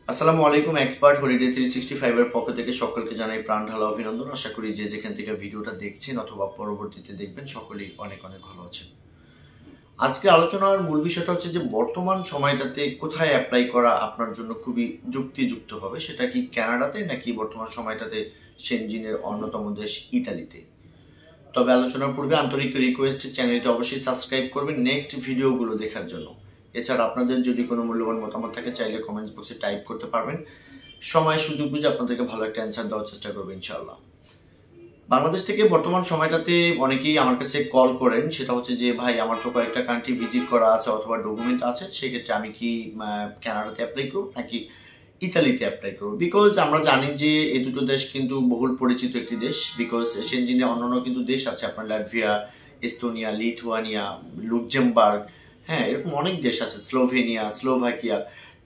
আসসালামু আলাইকুম। Expert holiday 365 এর পক্ষ থেকে সকলকে জানাই প্রাণ ঢালা অভিনন্দন। আশা করি যে যেখান থেকে ভিডিওটা দেখছেন অথবা পরবর্তীতে দেখবেন সকলেই অনেক অনেক ভালো আছেন। আজকে আলোচনার মূল বিষয়টা হচ্ছে যে বর্তমান সময়টাতে কোথায় অ্যাপ্লাই করা আপনার জন্য খুবই যুক্তিযুক্ত হবে, সেটা কি কানাডাতে নাকি বর্তমান সময়টাতে সেনজিনের অন্যতম দেশ ইতালিতে। তবে আলোচনার পূর্বে আন্তরিক রিকোয়েস্ট, চ্যানেলটি অবশ্যই সাবস্ক্রাইব করবেন নেক্সট ভিডিওগুলো দেখার জন্য। এছাড়া আপনাদের যদি কোনো মূল্যবান মতামত থাকে চাইলে কমেন্টস বক্সে টাইপ করতে পারবেন। সময় সুযোগ বুঝে আপনাদেরকে ভালো একটা অ্যান্সার দেওয়ার চেষ্টা করবো ইনশাআল্লাহ। বাংলাদেশ থেকে বর্তমান সময়টাতে অনেকেই আমার কাছে কল করেন, সেটা হচ্ছে যে ভাই আমার তো কয়েকটা কান্ট্রি ভিজিট করা আছে অথবা ডকুমেন্ট আছে, সেক্ষেত্রে আমি কি কানাডাতে অ্যাপ্লাই করব নাকি ইতালিতে অ্যাপ্লাই করবো। বিকজ আমরা জানি যে এই দুটো দেশ কিন্তু বহুল পরিচিত একটি দেশ। বিকজ সেনজিনে অন্যান্য কিন্তু দেশ আছে, আপনার লাটভিয়া, এস্তোনিয়া, লিথুয়ানিয়া, লুক্সেমবার্গ, হ্যাঁ এরকম অনেক দেশ আছে, স্লোভেনিয়া, স্লোভাকিয়া।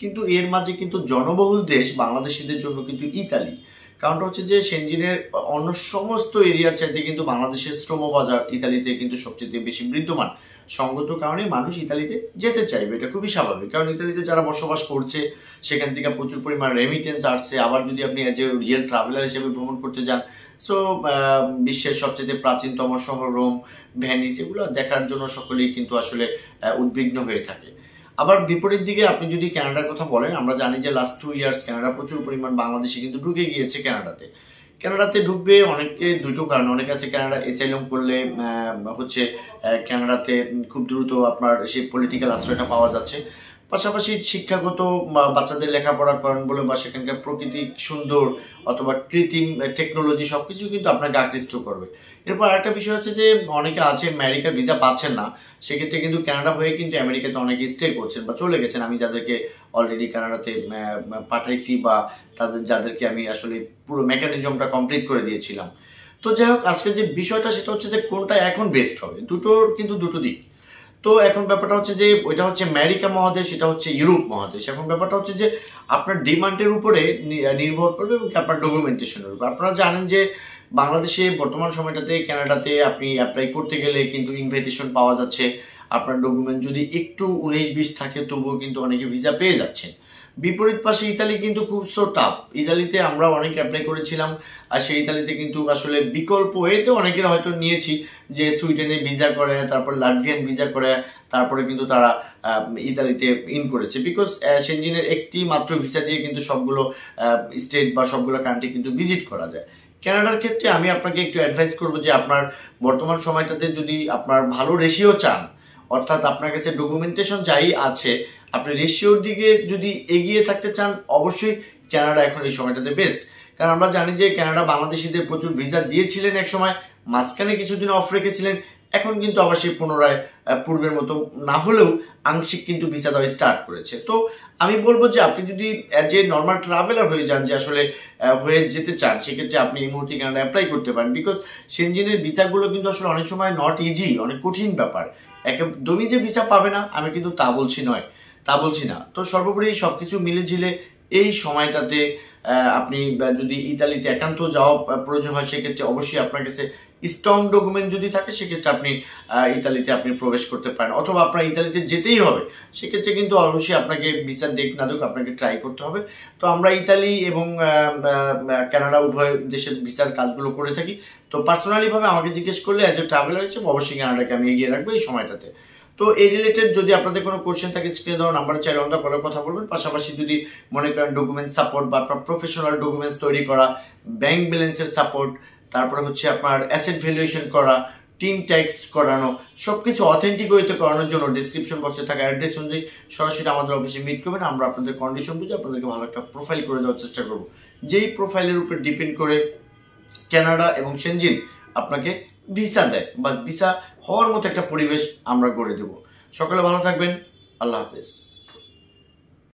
কিন্তু এর মাঝে কিন্তু জনবহুল দেশ বাংলাদেশিদের জন্য কিন্তু ইতালি। কারণটা হচ্ছে যে সেনজিনের অন্য সমস্ত এরিয়ার চাইতে কিন্তু বাংলাদেশের শ্রমবাজার ইতালিতে কিন্তু সবচেয়ে বেশি বিদ্যমান। সঙ্গত কারণে মানুষ ইতালিতে যেতে চাইবে, এটা খুবই স্বাভাবিক। কারণ ইতালিতে যারা বসবাস করছে সেখান থেকে প্রচুর পরিমাণ রেমিটেন্স আসছে। আবার যদি আপনি এজ এ রিয়েল ট্রাভেলার হিসেবে ভ্রমণ করতে যান, সো বিশ্বের সবচেয়ে প্রাচীনতম শহর রোম, ভ্যানিস, এগুলো দেখার জন্য সকলেই কিন্তু আসলে উদ্বিগ্ন হয়ে থাকে। আবার বিপরীত দিকে আপনি যদি কানাডার কথা বলেন, আমরা জানি যে লাস্ট 2 ইয়ার্স কানাডা প্রচুর পরিমাণ বাংলাদেশি কিন্তু ঢুকে গিয়েছে কানাডাতে। কানাডাতে ঢুকবে অনেকে দুটো কারণ। অনেকে আছে কানাডা এসাইলাম করলে হচ্ছে কানাডাতে খুব দ্রুত আপনার সেই পলিটিক্যাল আশ্রয়টা পাওয়া যাচ্ছে। পাশাপাশি শিক্ষাগত বাচ্চাদের লেখাপড়া করেন বলে বা সেখানকার প্রকৃতি সুন্দর অথবা কৃত্রিম টেকনোলজি সবকিছু কিন্তু আপনাকে আকৃষ্ট করবে। এরপর আরেকটা বিষয় হচ্ছে যে অনেকে আছে আমেরিকার ভিসা পাচ্ছেন না, সেক্ষেত্রে কিন্তু কানাডা হয়ে কিন্তু আমেরিকাতে অনেকে স্টে করছেন বা চলে গেছেন। আমি যাদেরকে অলরেডি কানাডাতে পাঠাইছি বা যাদেরকে আমি আসলে পুরো মেকানিজমটা কমপ্লিট করে দিয়েছিলাম। তো যাই হোক, আজকের যে বিষয়টা সেটা হচ্ছে যে কোনটা এখন বেস্ট হবে। দুটোর কিন্তু দুটো দিক। তো এখন ব্যাপারটা হচ্ছে যে ওইটা হচ্ছে আমেরিকা মহাদেশ, এটা হচ্ছে ইউরোপ মহাদেশ। এখন ব্যাপারটা হচ্ছে যে আপনার ডিমান্ডের উপরে নির্ভর করবে এবং আপনার ডকুমেন্টেশনের উপর। আপনারা জানেন যে বাংলাদেশে বর্তমান সময়টাতে কানাডাতে আপনি অ্যাপ্লাই করতে গেলে কিন্তু ইনভাইটেশন পাওয়া যাচ্ছে। আপনার ডকুমেন্ট যদি একটু 19-20 থাকে তবুও কিন্তু অনেকে ভিসা পেয়ে যাচ্ছেন। বিপরীত পাশে ইতালি কিন্তু খুব টাফ। ইতালিতে আমরা অনেক অ্যাপ্লাই করেছিলাম, আর সেই ইতালিতে কিন্তু আসলে বিকল্প এতে অনেকের হয়তো নিয়েছি যে সুইডেনে ভিসা করে, তারপর লাটভিয়ান ভিসা করে, তারপরে কিন্তু তারা ইতালিতে ইন করেছে। বিকজ সেনজিনের একটি মাত্র ভিসা দিয়ে কিন্তু সবগুলো স্টেট বা সবগুলো কান্ট্রি কিন্তু ভিজিট করা যায়। কানাডার ক্ষেত্রে আমি আপনাকে একটু অ্যাডভাইস করবো যে আপনার বর্তমান সময়টাতে যদি আপনার ভালো রেশিও চান, অর্থাৎ আপনার কাছে ডকুমেন্টেশন যাই আছে, আপনি রেশিওর দিকে যদি এগিয়ে থাকতে চান, অবশ্যই কানাডা এখন এই সময়টাতে বেস্ট। কারণ আমরা জানি যে কানাডা বাংলাদেশিদের প্রচুর ভিসা দিয়েছিলেন এক সময়, মাঝখানে কিছুদিন অফ রেখেছিলেন, এখন কিন্তু আবার সেই পুনরায় পূর্বের মতো না হলেও আংশিক কিন্তু ভিসা দেওয়া স্টার্ট করেছে। তো আমি বলবো যে আপনি যদি যে নর্মাল ট্রাভেলার হয়ে যান, যে আসলে হয়ে যেতে চান, সেক্ষেত্রে আপনি এই মুহূর্তে কানাডা অ্যাপ্লাই করতে পারেন। বিকজ সেনজিনের ভিসাগুলো কিন্তু আসলে অনেক সময় নট ইজি, অনেক কঠিন ব্যাপার। একদমই যে ভিসা পাবে না আমি কিন্তু তা বলছি না। তো সর্বোপরি সবকিছু মিলে ঝিলে এই সময়টাতে আপনি যদি ইতালিতে একান্ত যাওয়া প্রয়োজন হয়, সেক্ষেত্রে অবশ্যই আপনার কাছে স্ট্রং ডকুমেন্ট যদি থাকে, সেক্ষেত্রে আপনি ইতালিতে আপনি প্রবেশ করতে পারেন। অথবা আপনার ইতালিতে যেতেই হবে, সেক্ষেত্রে কিন্তু অবশ্যই আপনাকে ভিসা দেখ না দেখ আপনাকে ট্রাই করতে হবে। তো আমরা ইতালি এবং কানাডা উভয় দেশের ভিসার কাজগুলো করে থাকি। তো পার্সোনালি ভাবে আমাকে জিজ্ঞেস করলে অ্যাজ এ ট্রাভেলার হিসেবে অবশ্যই কানাডাকে আমি এগিয়ে রাখবো এই সময়টাতে। তো এই রিলেটেড যদি আপনাদের কোনো কোশ্চেন থাকে, স্ক্রিনে দেওয়া নাম্বারে চাইলে অন দ্য কলের কথা বলবেন। পাশাপাশি যদি মনে করেন ডকুমেন্ট সাপোর্ট বা আপনার প্রফেশনাল ডকুমেন্টস তৈরি করা, ব্যাংক ব্যালেন্সের সাপোর্ট, তারপরে হচ্ছে আপনার অ্যাসেট ভ্যালুয়েশন করা, টিম ট্যাক্স করানো, সবকিছু অথেন্টিক ওয়েতে করানোর জন্য ডেসক্রিপশন বক্সে থাকা অ্যাড্রেস অনুযায়ী সরাসরি আমাদের অফিসে মিট করবেন। আমরা আপনাদের কন্ডিশন বুঝে আপনাদেরকে ভালো একটা প্রোফাইল করে দেওয়ার চেষ্টা করব, যেই প্রোফাইলের উপর ডিপেন্ড করে কানাডা এবং সেনজিন আপনাকে ভিসা দেয় বা ভিসা হওয়ার মতো একটা পরিবেশ আমরা গড়ে দেব। সকলে ভালো থাকবেন। আল্লাহ হাফেজ।